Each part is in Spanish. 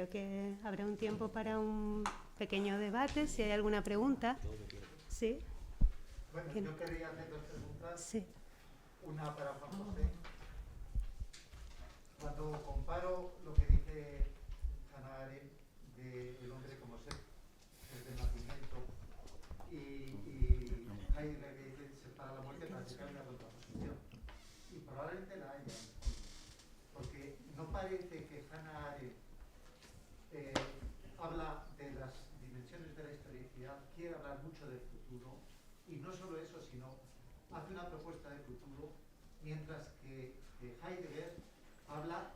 Creo que habrá un tiempo para un pequeño debate, si hay alguna pregunta. Sí. Bueno, yo quería hacer dos preguntas. Sí. Una para Juan José. Cuando comparo lo que dice Hannah Arendt del hombre como ser desde el nacimiento y Heidegger que dice separa la muerte, parece que hay una contraposición. Y probablemente la haya. Porque no parece que Hannah Arendt habla de las dimensiones de la historicidad, quiere hablar mucho del futuro, y no solo eso, sino hace una propuesta de futuro, mientras que Heidegger habla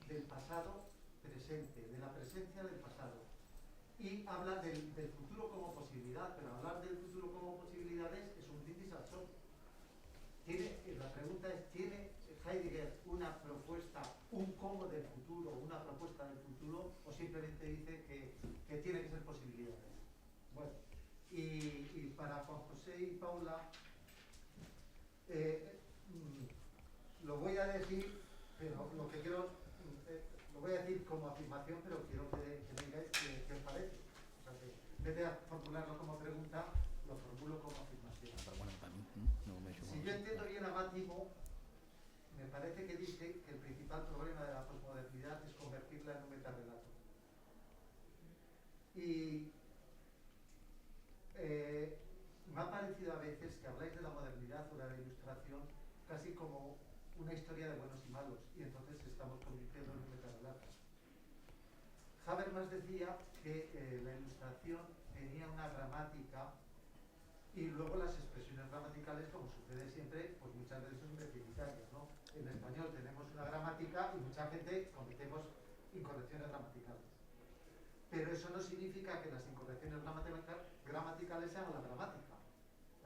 del pasado presente, de la presencia del pasado, y habla del futuro como posibilidad, pero hablar del futuro como posibilidades es un brindis al sol. La pregunta es, ¿tiene Heidegger una propuesta, un cómo del futuro, una propuesta del futuro, o simplemente dice que tiene que ser posibilidades? Bueno, y para Juan José y Paula, lo voy a decir, pero lo que quiero, lo voy a decir como afirmación, pero quiero que me digáis qué os parece. O sea, que en vez de formularlo como pregunta, lo formulo como afirmación. Si yo entiendo bien a Máximo, me parece que dice que el principal problema de la posmodernidad es convertirla en un metarrelato. Y me ha parecido a veces que habláis de la modernidad o de la ilustración casi como una historia de buenos y malos, y entonces estamos convirtiendo en un metarrelato. Habermas decía que la ilustración tenía una gramática y luego las expresiones gramaticales, como sucede siempre, pues muchas veces son deficitarias, ¿no? En español tenemos una gramática y mucha gente cometemos incorrecciones gramaticales. Pero eso no significa que las incorrecciones gramaticales sean la gramática.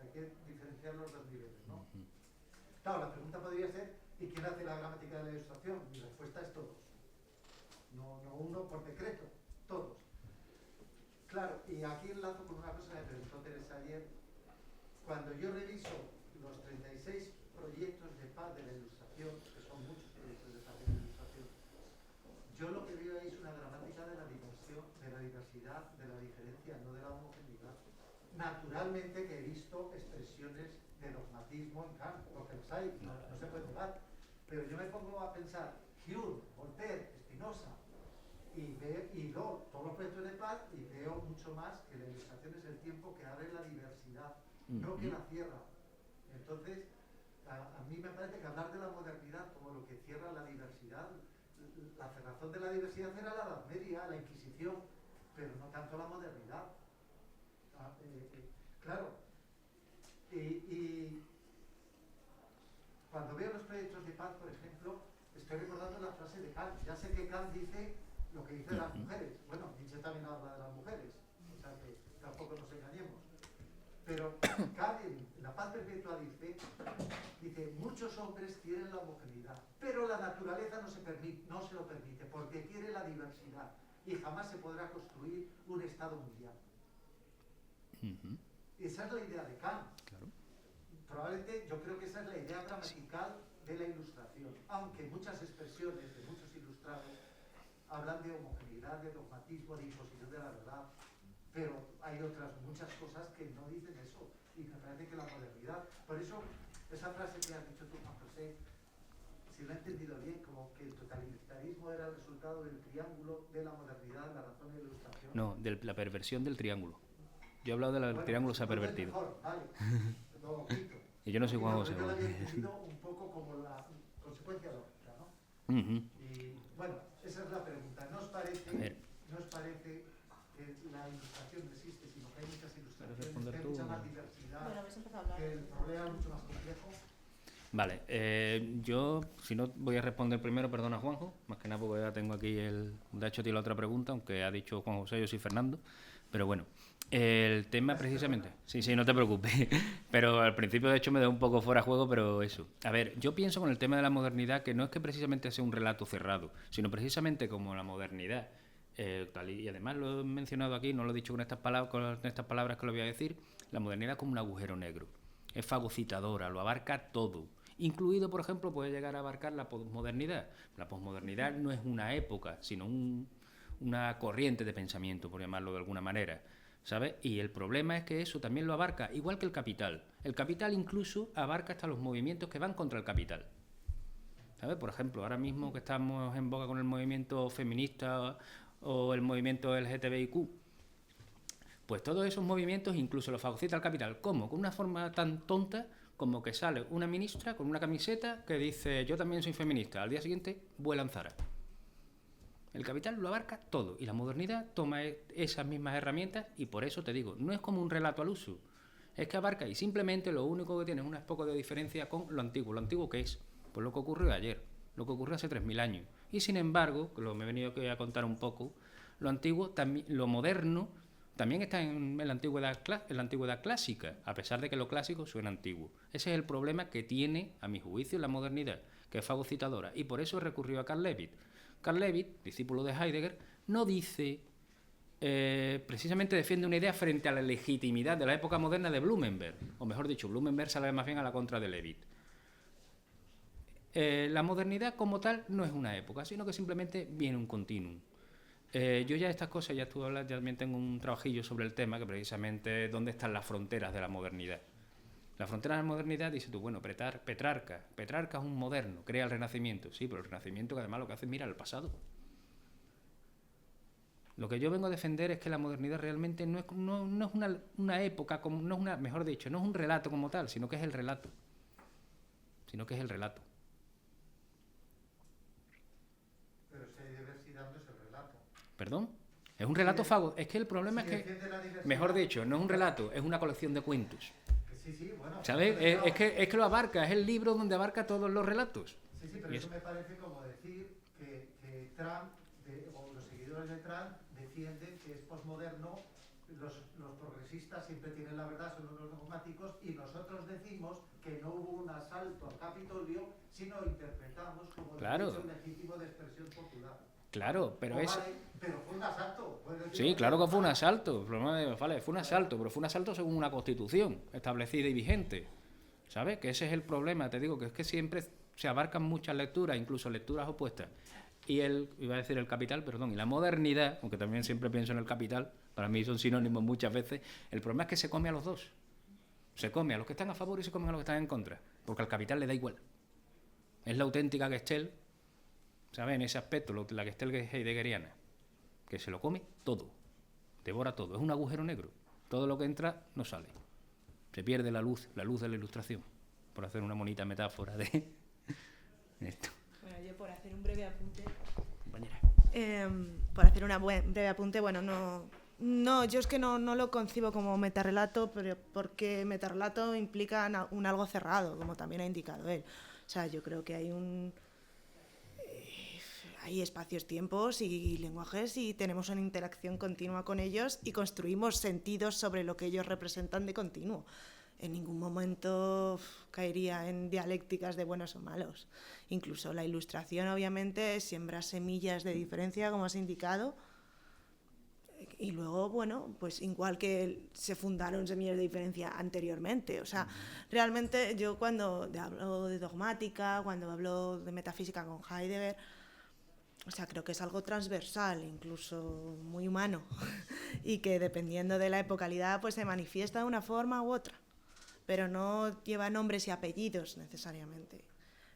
Hay que diferenciar los dos niveles, ¿no? Claro, la pregunta podría ser, ¿y quién hace la gramática de la ilustración? Mi respuesta es todos. No uno por decreto, todos. Claro, y aquí enlazo con una cosa que me preguntó Teresa ayer. Cuando yo reviso los 36 proyectos de paz de la ilustración, que son muchos proyectos de paz de la ilustración, yo lo que veo ahí es una gramática de la diversión, de la diversidad, de la diferencia, no de la homogeneidad. Naturalmente que he visto expresiones de dogmatismo en Kant, porque los hay, no se puede negar. Pero yo me pongo a pensar Hume, Voltaire, Spinoza, y luego todos los proyectos de paz, y veo mucho más que la ilustración es el tiempo que abre la diversidad, no que la cierra. Entonces, a mí me parece que hablar de la modernidad como lo que cierra la diversidad, la cerrazón de la diversidad era la Edad Media, la Inquisición, pero no tanto la modernidad. Claro. Y cuando veo los proyectos de paz, por ejemplo, estoy recordando la frase de Kant. Ya sé que Kant dice lo que dice de las mujeres. Bueno, Nietzsche también habla de las mujeres, o sea que tampoco nos engañemos. Pero Kant en La paz perpetua dice, muchos hombres quieren la homogeneidad, pero la naturaleza no se lo permite, porque quiere la diversidad, y jamás se podrá construir un Estado mundial. Esa es la idea de Kant. Claro. Probablemente yo creo que esa es la idea gramatical de la ilustración, aunque muchas expresiones de muchos ilustrados hablan de homogeneidad, de dogmatismo, de imposición de la verdad, pero hay otras muchas cosas que no dicen eso, y me parece que la modernidad, por eso esa frase que has dicho tú, Juan José, si lo he entendido bien, como que el totalitarismo era el resultado del triángulo de la modernidad, la razón de la ilustración. No, de la perversión del triángulo. Yo he hablado del triángulo se ha pervertido. Mejor, vale. Lo quito. Y yo no soy Juan José. Yo lo había entendido un poco como la consecuencia lógica, ¿no? Y bueno, esa es la pregunta. ¿No os parece que la ilustración no existe, sino que hay muchas ilustraciones, que hay mucha más diversidad, que el problema es mucho más complejo? Vale, yo, si no, voy a responder primero, perdona Juanjo, más que nada porque ya tengo aquí de hecho, tiene la otra pregunta, aunque ha dicho Juan José, yo soy Fernando, pero bueno, el tema precisamente, sí, no te preocupes, pero al principio de hecho me da un poco fuera de juego, pero eso, a ver, yo pienso con el tema de la modernidad que no es que precisamente sea un relato cerrado, sino precisamente como la modernidad, y además lo he mencionado aquí, no lo he dicho con estas palabras que lo voy a decir, la modernidad como un agujero negro, es fagocitadora, lo abarca todo. Incluido, por ejemplo, puede llegar a abarcar la posmodernidad. La posmodernidad no es una época, sino un una corriente de pensamiento, por llamarlo de alguna manera, ¿sabes? Y el problema es que eso también lo abarca, igual que el capital. El capital incluso abarca hasta los movimientos que van contra el capital, ¿sabes? Por ejemplo, ahora mismo que estamos en boga con el movimiento feminista o el movimiento LGTBIQ, pues todos esos movimientos incluso los fagocita el capital. ¿Cómo? Con una forma tan tonta como que sale una ministra con una camiseta que dice yo también soy feminista, al día siguiente vuela en Zara. El capital lo abarca todo y la modernidad toma esas mismas herramientas y por eso te digo, no es como un relato al uso, es que abarca y simplemente lo único que tiene es un poco de diferencia con lo antiguo. ¿Lo antiguo qué es? Pues lo que ocurrió ayer, lo que ocurrió hace 3000 años. Y sin embargo, que me he venido a contar un poco, lo antiguo, también, lo moderno, también está en la antigüedad clásica, a pesar de que lo clásico suena antiguo. Ese es el problema que tiene, a mi juicio, la modernidad, que es fagocitadora. Y por eso recurrió a Carl Levitt. Carl Levitt, discípulo de Heidegger, no dice, precisamente defiende una idea frente a la legitimidad de la época moderna de Blumenberg, o mejor dicho, Blumenberg sale más bien a la contra de Levitt. La modernidad como tal no es una época, sino que simplemente viene un continuum. Yo ya estas cosas, ya estuve hablando, ya también tengo un trabajillo sobre el tema, que precisamente dónde están las fronteras de la modernidad. La frontera de la modernidad, dice tú, bueno, Petrarca es un moderno, crea el Renacimiento, sí, pero el Renacimiento que además lo que hace es mirar al pasado. Lo que yo vengo a defender es que la modernidad realmente no es una época, no es una, mejor dicho, no es un relato como tal, sino que es el relato. Pero si hay diversidad no es el relato. ¿Perdón? Es un relato fago. Es que el problema es que, mejor dicho, no es un relato, es una colección de cuentos. Sí, bueno. ¿Sabes? Es que lo abarca, es el libro donde abarca todos los relatos. Sí, pero eso me parece como decir que Trump, o los seguidores de Trump, defienden que es posmoderno, los progresistas siempre tienen la verdad, son unos dogmáticos, y nosotros decimos que no hubo un asalto al Capitolio, sino interpretamos como derecho legítimo de expresión popular. Claro, pero pero fue un asalto. Sí, claro que fue un asalto. Fue un asalto, pero fue un asalto según una constitución establecida y vigente. ¿Sabes? Que ese es el problema, te digo, que es que siempre se abarcan muchas lecturas, incluso lecturas opuestas. Y iba a decir el capital, perdón, y la modernidad, aunque también siempre pienso en el capital, para mí son sinónimos muchas veces, el problema es que se come a los dos. Se come a los que están a favor y se come a los que están en contra, porque al capital le da igual. Es la auténtica Gestalt, ¿sabes? En ese aspecto, la Gestalt heideggeriana, que se lo come todo, devora todo, es un agujero negro. Todo lo que entra no sale. Se pierde la luz de la ilustración, por hacer una bonita metáfora de esto. Bueno, yo por hacer un breve apunte... Compañera. Por hacer un breve apunte, bueno, no, yo es que no lo concibo como metarrelato, pero porque metarrelato implica un algo cerrado, como también ha indicado él. O sea, yo creo que hay espacios, tiempos y lenguajes y tenemos una interacción continua con ellos y construimos sentidos sobre lo que ellos representan de continuo. En ningún momento caería en dialécticas de buenos o malos. Incluso la ilustración, obviamente, siembra semillas de diferencia, como has indicado. Y luego, bueno, pues igual que se fundaron semillas de diferencia anteriormente. O sea, realmente yo cuando hablo de dogmática, cuando hablo de metafísica con Heidegger, o sea, creo que es algo transversal, incluso muy humano, y que dependiendo de la epocalidad, pues se manifiesta de una forma u otra, pero no lleva nombres y apellidos necesariamente.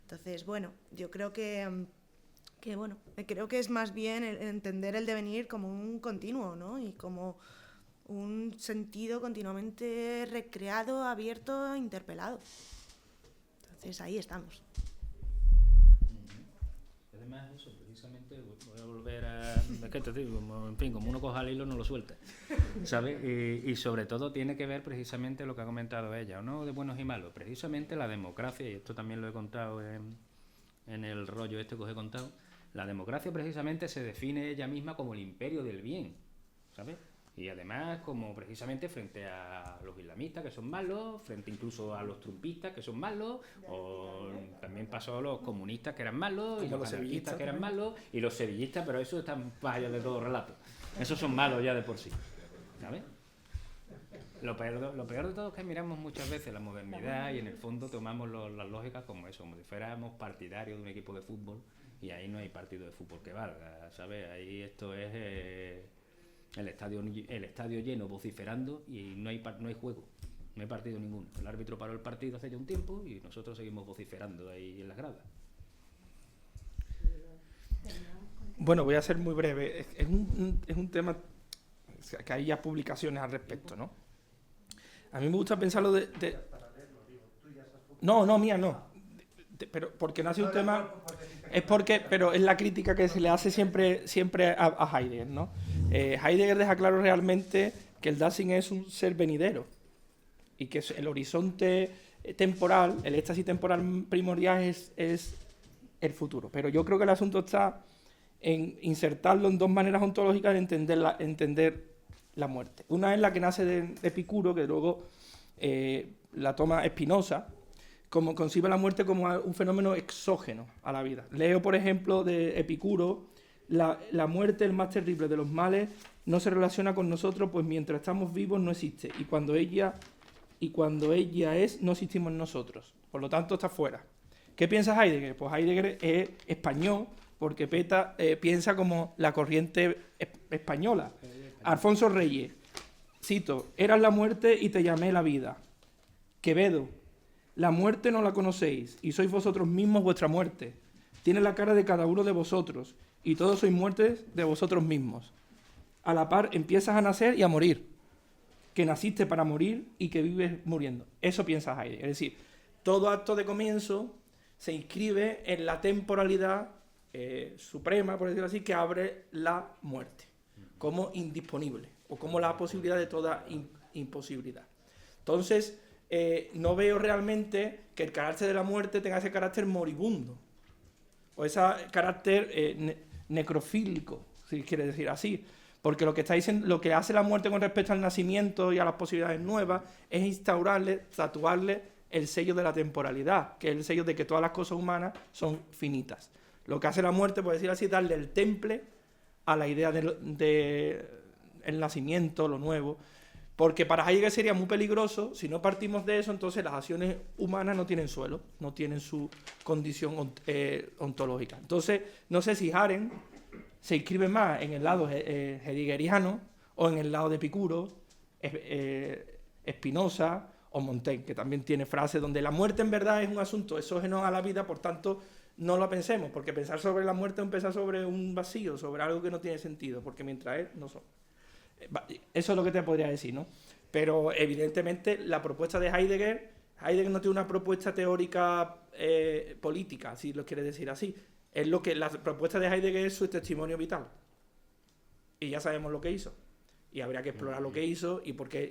Entonces, bueno, yo creo que es más bien entender el devenir como un continuo, ¿no? Y como un sentido continuamente recreado, abierto, interpelado. Entonces, ahí estamos. Además, eso, precisamente, voy a volver a... Es que te digo, como uno coja el hilo no lo suelta, ¿sabes? Y sobre todo tiene que ver precisamente lo que ha comentado ella, ¿no? De buenos y malos. Precisamente la democracia, y esto también lo he contado en el rollo este que os he contado, la democracia precisamente se define ella misma como el imperio del bien, ¿sabes? Y además como precisamente frente a los islamistas que son malos, frente incluso a los trumpistas que son malos, o también pasó a los comunistas que eran malos, y los anarquistas que eran malos, y los sevillistas, pero eso están más allá de todo relato. Esos son malos ya de por sí, ¿sabes? Lo peor de todo es que miramos muchas veces la modernidad y en el fondo tomamos las lógicas como eso, como si fuéramos partidarios de un equipo de fútbol, y ahí no hay partido de fútbol que valga, ¿sabes? Ahí esto es el estadio lleno vociferando y no hay juego, no hay partido ninguno. El árbitro paró el partido hace ya un tiempo y nosotros seguimos vociferando ahí en las gradas. Bueno, voy a ser muy breve. Es un tema que hay ya publicaciones al respecto, ¿no? A mí me gusta pensarlo No, mía no. Pero porque no ha sido un tema... Pero es la crítica que se le hace siempre a Heidegger, ¿no? Heidegger deja claro realmente que el Dasein es un ser venidero y que el horizonte temporal, el éxtasis temporal primordial es el futuro. Pero yo creo que el asunto está en insertarlo en dos maneras ontológicas de entender la muerte. Una es la que nace de Epicuro, que luego la toma Spinoza, como concibe la muerte como un fenómeno exógeno a la vida. Leo, por ejemplo, de Epicuro: la muerte, el más terrible de los males, no se relaciona con nosotros, pues mientras estamos vivos no existe, y cuando ella es, no existimos nosotros. Por lo tanto, está fuera. ¿Qué piensa Heidegger? Pues Heidegger es español, porque piensa como la corriente española. Alfonso Reyes, cito: eras la muerte y te llamé la vida. Quevedo: la muerte no la conocéis, y sois vosotros mismos vuestra muerte. Tiene la cara de cada uno de vosotros, y todos sois muertes de vosotros mismos. A la par empiezas a nacer y a morir, que naciste para morir y que vives muriendo. Eso piensa Heidegger. Es decir, todo acto de comienzo se inscribe en la temporalidad suprema, por decirlo así, que abre la muerte, como indisponible, o como la posibilidad de toda imposibilidad. Entonces, no veo realmente que el carácter de la muerte tenga ese carácter moribundo, o ese carácter necrofílico, si quiere decir así, porque lo que está diciendo, lo que hace la muerte con respecto al nacimiento y a las posibilidades nuevas es instaurarle, tatuarle el sello de la temporalidad, que es el sello de que todas las cosas humanas son finitas. Lo que hace la muerte, por decir así, darle el temple a la idea de el nacimiento, lo nuevo, porque para Heidegger sería muy peligroso. Si no partimos de eso, entonces las acciones humanas no tienen suelo, no tienen su condición ontológica. Entonces, no sé si Arendt se inscribe más en el lado heideggeriano o en el lado de Epicuro, Spinoza o Montaigne, que también tiene frases donde la muerte en verdad es un asunto exógeno a la vida, por tanto no lo pensemos, porque pensar sobre la muerte es pensar sobre un vacío, sobre algo que no tiene sentido, porque mientras él no son. Eso es lo que te podría decir, ¿no? Pero evidentemente la propuesta de Heidegger no tiene una propuesta teórica política, si lo quiere decir así. Es lo que la propuesta de Heidegger es su testimonio vital. Y ya sabemos lo que hizo. Y habría que explorar lo que hizo y por qué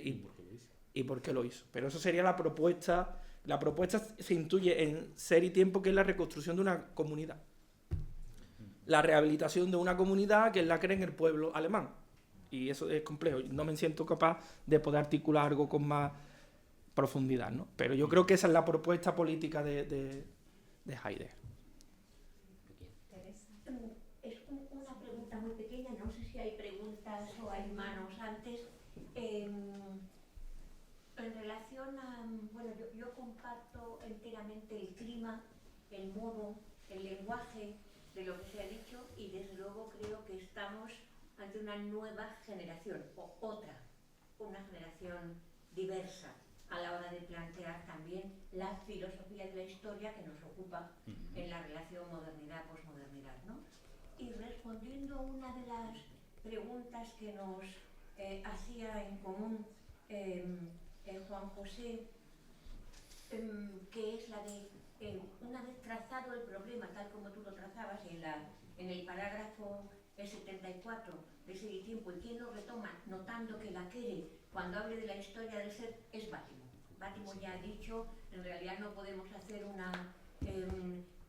lo hizo. Pero eso sería la propuesta. La propuesta se intuye en Ser y Tiempo, que es la reconstrucción de una comunidad. La rehabilitación de una comunidad que él la cree en el pueblo alemán. Y eso es complejo. No me siento capaz de poder articular algo con más profundidad, ¿no? Pero yo creo que esa es la propuesta política de Heidegger. Es una pregunta muy pequeña, no sé si hay preguntas o hay manos antes. En relación a... Bueno, yo comparto enteramente el clima, el modo, el lenguaje de lo que se ha dicho, y desde luego creo que estamos ante una nueva generación, o otra, una generación diversa a la hora de plantear también la filosofía de la historia que nos ocupa en la relación modernidad-posmodernidad, ¿no? Y respondiendo a una de las preguntas que nos hacía en común Juan José, que es la de, una vez trazado el problema, tal como tú lo trazabas en el parágrafo 74 de Ser y Tiempo, y quien lo retoma notando que la Quere, cuando hable de la historia del ser, es Bátimo. Bátimo ya ha dicho, en realidad no podemos hacer una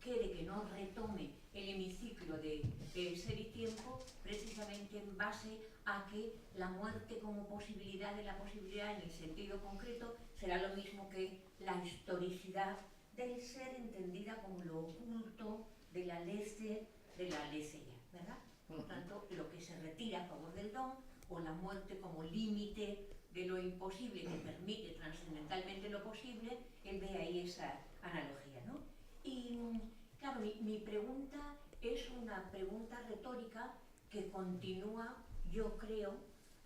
Quere que no retome el hemiciclo de Ser y Tiempo, precisamente en base a que la muerte como posibilidad de la posibilidad en el sentido concreto será lo mismo que la historicidad del ser entendida como lo oculto de la lese, de la leseya, ¿verdad? Por lo tanto, lo que se retira a favor del don, o la muerte como límite de lo imposible que permite trascendentalmente lo posible, él ve ahí esa analogía, ¿no? Y claro, mi pregunta es una pregunta retórica que continúa, yo creo,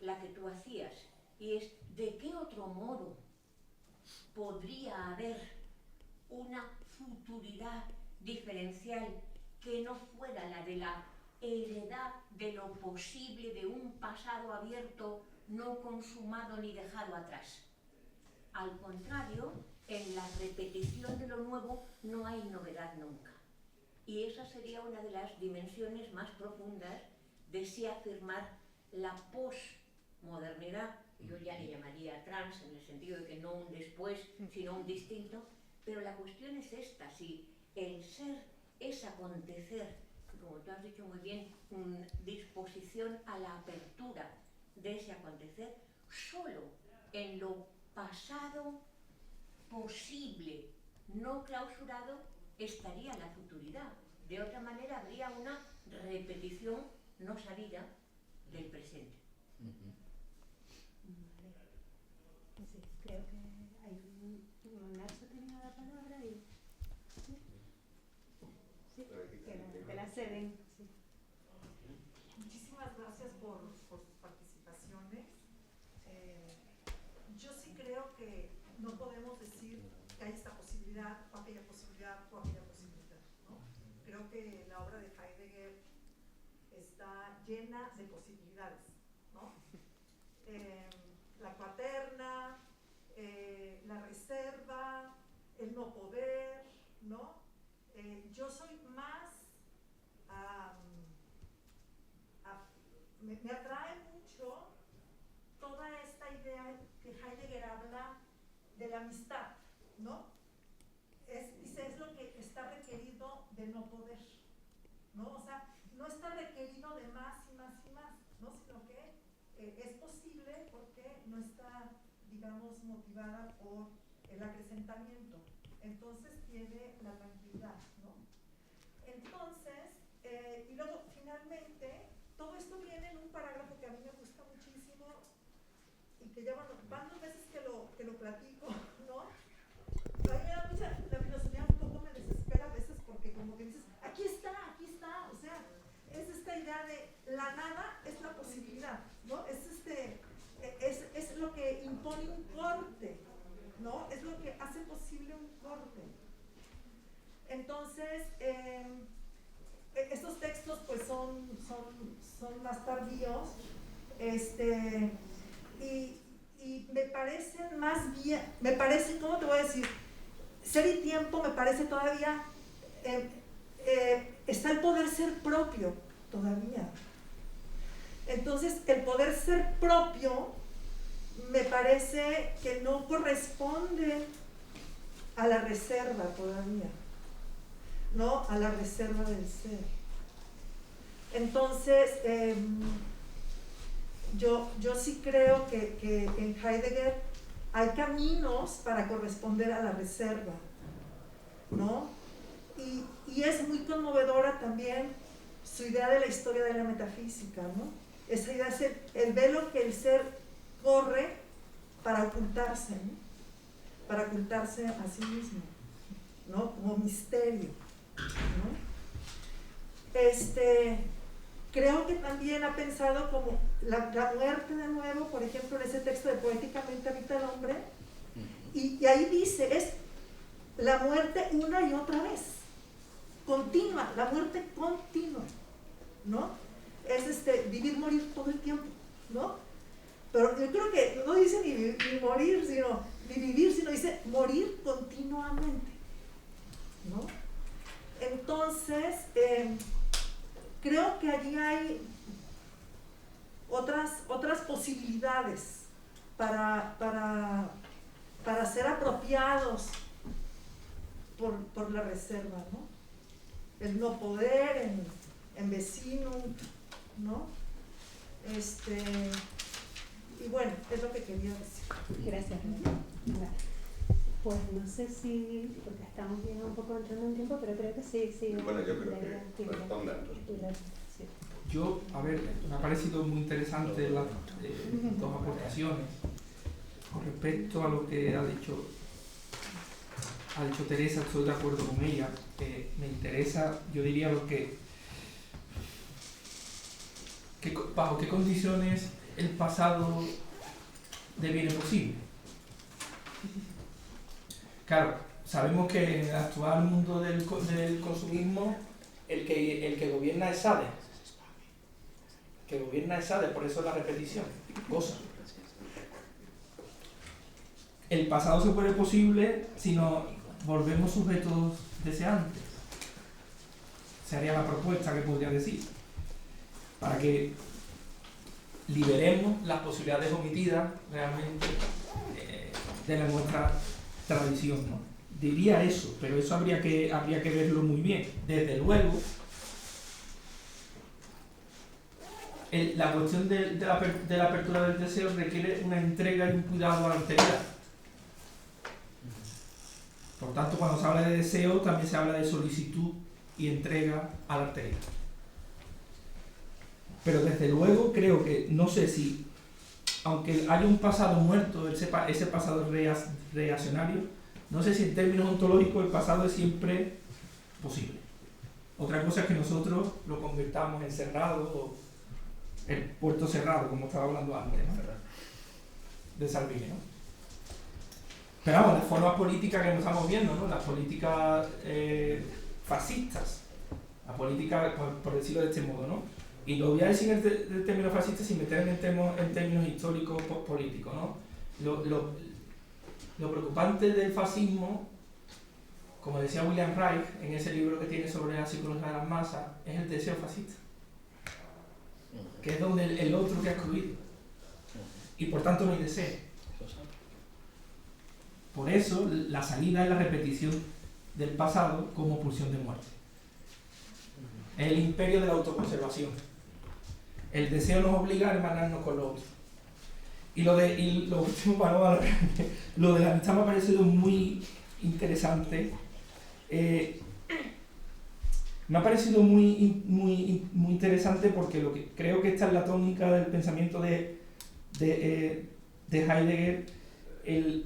la que tú hacías, y es ¿de qué otro modo podría haber una futuridad diferencial que no fuera la de la heredad de lo posible de un pasado abierto, no consumado ni dejado atrás? Al contrario, en la repetición de lo nuevo no hay novedad nunca. Y esa sería una de las dimensiones más profundas de si afirmar la posmodernidad. Yo ya le llamaría trans, en el sentido de que no un después, sino un distinto. Pero la cuestión es esta, si el ser es acontecer, como tú has dicho muy bien, disposición a la apertura de ese acontecer, solo en lo pasado posible, no clausurado, estaría la futuridad. De otra manera habría una repetición no sabida del presente. Vale. Sí, creo que hay Nacho tenía la palabra y sí, te la ceden. Sí. Muchísimas gracias por sus participaciones. Yo sí creo que no podemos decir que hay esta posibilidad o aquella posibilidad o aquella posibilidad, ¿no? Creo que la obra de Heidegger está llena de posibilidades, ¿no? La cuaterna, la reserva, el no poder, ¿no? Yo soy más, me atrae mucho toda esta idea que Heidegger habla de la amistad, ¿no? Dice, es lo que está requerido de no poder, ¿no? O sea, no está requerido de más y más y más, ¿no? Sino que es posible porque no está, digamos, motivada por el acrecentamiento. Entonces tiene la tranquilidad, ¿no? Entonces, y luego finalmente, todo esto viene en un parágrafo que a mí me gusta muchísimo y que ya van 2 veces que lo platico, ¿no? A mí me da mucha, la filosofía un poco me desespera a veces porque como que dices, aquí está, o sea, es esta idea de la nada es la posibilidad, ¿no? Es lo que impone un corte, ¿no? Es lo que hace posible un corte. Entonces, estos textos pues son más tardíos, y me parecen más bien, ¿cómo te voy a decir? Ser y tiempo me parece todavía, está el poder ser propio todavía. Entonces, el poder ser propio me parece que no corresponde a la reserva todavía, ¿no? A la reserva del ser. Entonces, yo sí creo que en Heidegger hay caminos para corresponder a la reserva, ¿no? Y es muy conmovedora también su idea de la historia de la metafísica, ¿no? Esa idea es el velo que el ser corre para ocultarse, ¿no? Para ocultarse a sí mismo, ¿no? Como misterio, ¿no? Creo que también ha pensado como la muerte de nuevo, por ejemplo, en ese texto de Poéticamente habita el hombre, y ahí dice, es la muerte una y otra vez, continua, la muerte continua, ¿no? Es vivir, morir todo el tiempo, ¿no? Pero yo creo que no dice ni morir, ni vivir, sino dice morir continuamente, ¿no? Entonces, creo que allí hay otras posibilidades para ser apropiados por la reserva, ¿no? El no poder en vecino, ¿no? Y bueno, es lo que quería decir. Gracias. Pues no sé si, porque estamos ya un poco entrando en tiempo, pero creo que sí. Bueno, yo creo que respondan. Sí. Yo, a ver, me ha parecido muy interesante las 2 aportaciones. Con respecto a lo que ha dicho Teresa, estoy de acuerdo con ella. Me interesa, yo diría lo que bajo qué condiciones el pasado deviene posible. Claro, sabemos que en el actual mundo del consumismo el que gobierna es SADE. Que gobierna es SADE, por eso la repetición. Cosa. El pasado se puede posible si nos volvemos sujetos deseantes. Sería la propuesta que podría decir. Para que liberemos las posibilidades omitidas realmente de nuestra tradición, ¿no? Diría eso, pero eso habría que verlo muy bien. Desde luego, la cuestión de la apertura del deseo requiere una entrega y un cuidado a la alteridad. Por tanto, cuando se habla de deseo, también se habla de solicitud y entrega a la alteridad. Pero desde luego creo que, no sé si, aunque haya un pasado muerto, ese pasado reaccionario, no sé si en términos ontológicos el pasado es siempre posible. Otra cosa es que nosotros lo convirtamos en cerrado, o el puerto cerrado, como estaba hablando antes, ¿no? De Salvini, ¿no? Pero vamos, las formas políticas que estamos viendo, ¿no? Las políticas fascistas, la política, por decirlo de este modo, ¿no? Y lo voy a decir en el término fascista sin meterme en términos históricos políticos, ¿no? Lo preocupante del fascismo, como decía William Reich en ese libro que tiene sobre la psicología de las masas, es el deseo fascista, que es donde el otro que ha excluido, y por tanto no hay deseo. Por eso la salida es la repetición del pasado como pulsión de muerte. Es el imperio de la autoconservación. El deseo nos obliga a hermanarnos con los otros. Y lo último, lo de la amistad me ha parecido muy interesante. Me ha parecido muy interesante porque creo que esta es la tónica del pensamiento de Heidegger, el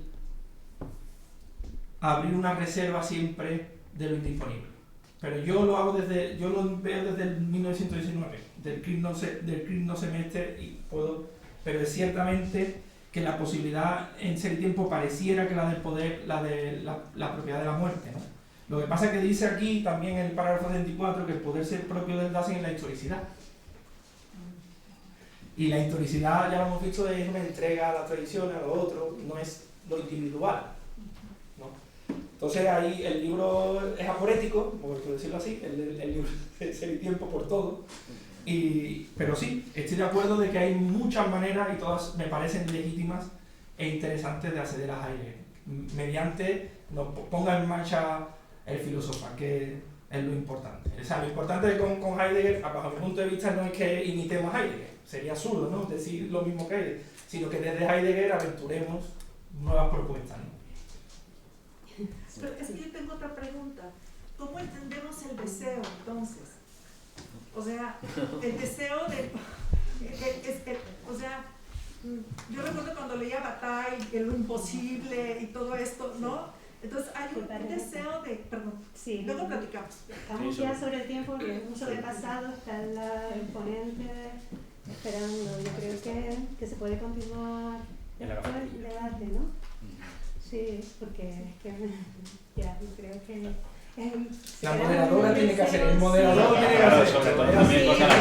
abrir una reserva siempre de lo indisponible. Pero yo lo veo desde el 1919, del quinto semestre, pero es ciertamente que la posibilidad en Ser y Tiempo pareciera que la del poder, la de la propiedad de la muerte, ¿no? Lo que pasa es que dice aquí también en el parágrafo 34 que el poder ser propio del Dasein es la historicidad. Y la historicidad, ya lo hemos visto, es una entrega a la tradición, a lo otro, no es lo individual, ¿no? Entonces ahí el libro es aporético, por decirlo así, el libro de Ser y Tiempo por todo. Pero sí, estoy de acuerdo de que hay muchas maneras y todas me parecen legítimas e interesantes de acceder a Heidegger, mediante nos ponga en marcha el filósofo, que es lo importante. O sea, lo importante con Heidegger, bajo mi punto de vista, no es que imitemos a Heidegger, sería absurdo, ¿no?, decir lo mismo que Heidegger, sino que desde Heidegger aventuremos nuevas propuestas, ¿no? Pero es que yo tengo otra pregunta. ¿Cómo entendemos el deseo, entonces? O sea, el deseo o sea, yo recuerdo cuando leía Bataille, lo imposible y todo esto, ¿no? Entonces hay un deseo de, perdón, sí, luego platicamos. Estamos ya sobre el tiempo, lo hemos sobrepasado, está el ponente esperando. Yo creo que se puede continuar después el debate, ¿no? Sí, porque es que ya, yo creo que la moderadora tiene que hacer, el moderador tiene que hacer. Sobre todo también porque la